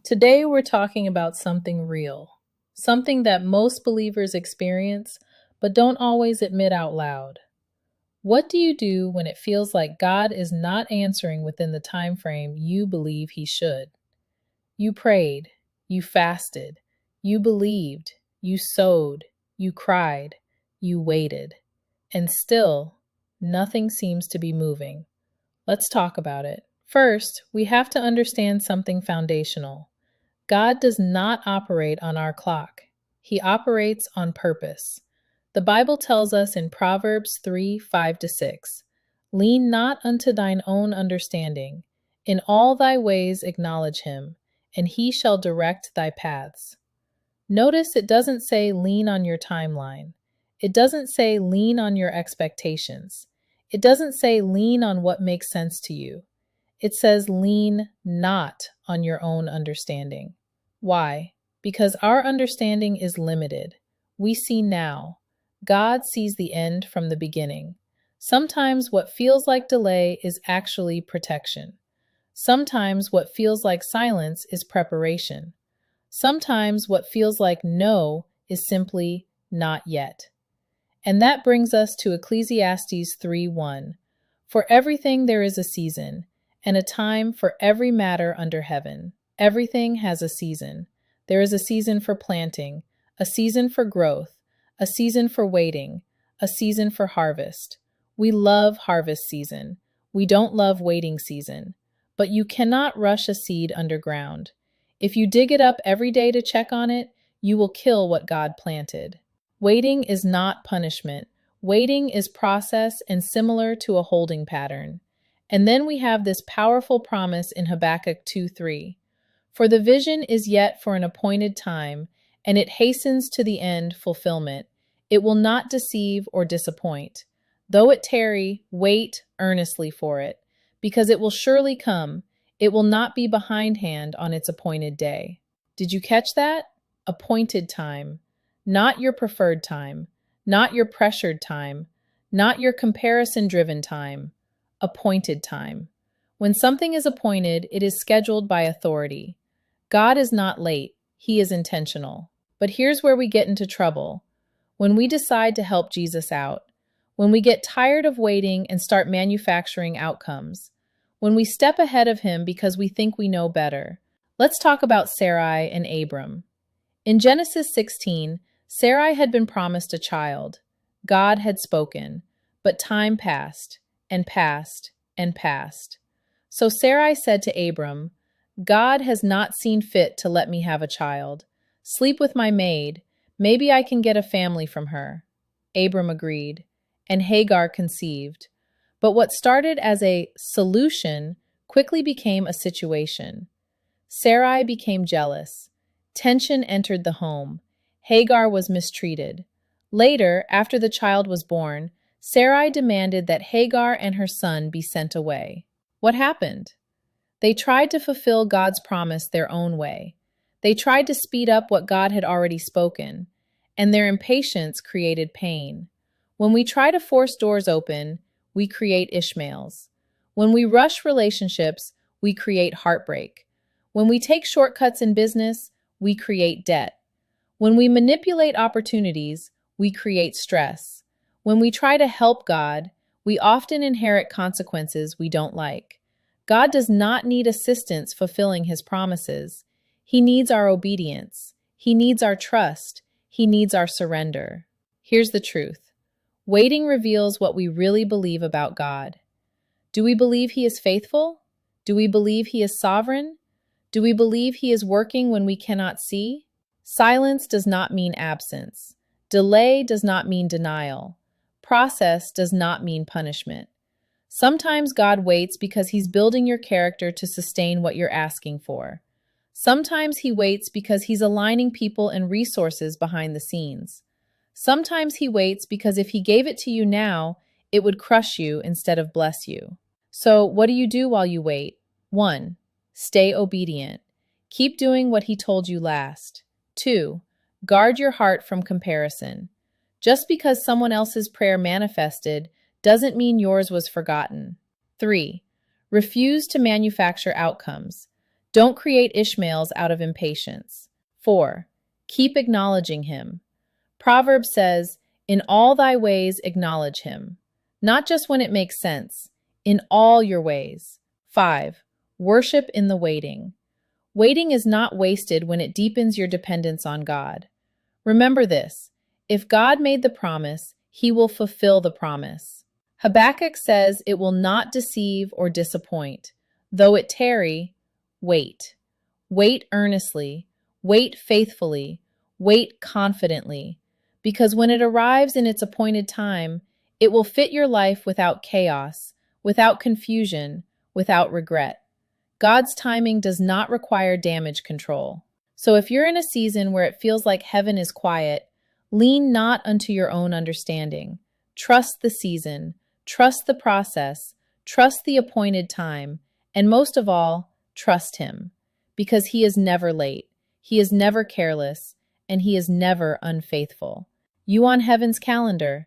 Today, we're talking about something real, something that most believers experience but don't always admit out loud. What do you do when it feels like God is not answering within the time frame you believe He should? You prayed, you fasted, you believed, you sowed, you cried, you waited, and still nothing seems to be moving. Let's talk about it. First, we have to understand something foundational. God does not operate on our clock. He operates on purpose. The Bible tells us in Proverbs 3:5-6, "Lean not unto thine own understanding. In all thy ways acknowledge him, and he shall direct thy paths." Notice it doesn't say lean on your timeline. It doesn't say lean on your expectations. It doesn't say lean on what makes sense to you. It says lean not on your own understanding. Why? Because our understanding is limited. We see now. God sees the end from the beginning. Sometimes what feels like delay is actually protection. Sometimes what feels like silence is preparation. Sometimes what feels like no is simply not yet. And that brings us to Ecclesiastes 3:1. "For everything there is a season, and a time for every matter under heaven." Everything has a season. There is a season for planting, a season for growth, a season for waiting, a season for harvest. We love harvest season. We don't love waiting season. But you cannot rush a seed underground. If you dig it up every day to check on it, you will kill what God planted. Waiting is not punishment. Waiting is process and similar to a holding pattern. And then we have this powerful promise in Habakkuk 2:3. "For the vision is yet for an appointed time, and it hastens to the end fulfillment. It will not deceive or disappoint. Though it tarry, wait earnestly for it, because it will surely come. It will not be behindhand on its appointed day." Did you catch that? Appointed time. Not your preferred time. Not your pressured time. Not your comparison-driven time. Appointed time. When something is appointed, it is scheduled by authority. God is not late. He is intentional. But here's where we get into trouble. When we decide to help Jesus out. When we get tired of waiting and start manufacturing outcomes. When we step ahead of him because we think we know better. Let's talk about Sarai and Abram. In Genesis 16, Sarai had been promised a child. God had spoken, but time passed and passed and passed. So Sarai said to Abram, "God has not seen fit to let me have a child. Sleep with my maid. Maybe I can get a family from her." Abram agreed, and Hagar conceived. But what started as a solution quickly became a situation. Sarai became jealous. Tension entered the home. Hagar was mistreated. Later, after the child was born, Sarai demanded that Hagar and her son be sent away. What happened? They tried to fulfill God's promise their own way. They tried to speed up what God had already spoken, and their impatience created pain. When we try to force doors open, we create Ishmaels. When we rush relationships, we create heartbreak. When we take shortcuts in business, we create debt. When we manipulate opportunities, we create stress. When we try to help God, we often inherit consequences we don't like. God does not need assistance fulfilling his promises. He needs our obedience. He needs our trust. He needs our surrender. Here's the truth. Waiting reveals what we really believe about God. Do we believe he is faithful? Do we believe he is sovereign? Do we believe he is working when we cannot see? Silence does not mean absence. Delay does not mean denial. Process does not mean punishment. Sometimes God waits because he's building your character to sustain what you're asking for. Sometimes he waits because he's aligning people and resources behind the scenes. Sometimes he waits because if he gave it to you now, it would crush you instead of bless you. So what do you do while you wait? 1. Stay obedient. Keep doing what he told you last. 2. Guard your heart from comparison. Just because someone else's prayer manifested doesn't mean yours was forgotten. 3. Refuse to manufacture outcomes. Don't create Ishmaels out of impatience. 4. Keep acknowledging him. Proverbs says, "In all thy ways acknowledge him." Not just when it makes sense, in all your ways. 5. Worship in the waiting. Waiting is not wasted when it deepens your dependence on God. Remember this: if God made the promise, he will fulfill the promise. Habakkuk says it will not deceive or disappoint. Though it tarry, wait. Wait earnestly, wait faithfully, wait confidently, because when it arrives in its appointed time, it will fit your life without chaos, without confusion, without regret. God's timing does not require damage control. So if you're in a season where it feels like heaven is quiet, lean not unto your own understanding. Trust the season, trust the process, trust the appointed time, and most of all, trust him. Because he is never late, he is never careless, and he is never unfaithful. You on heaven's calendar.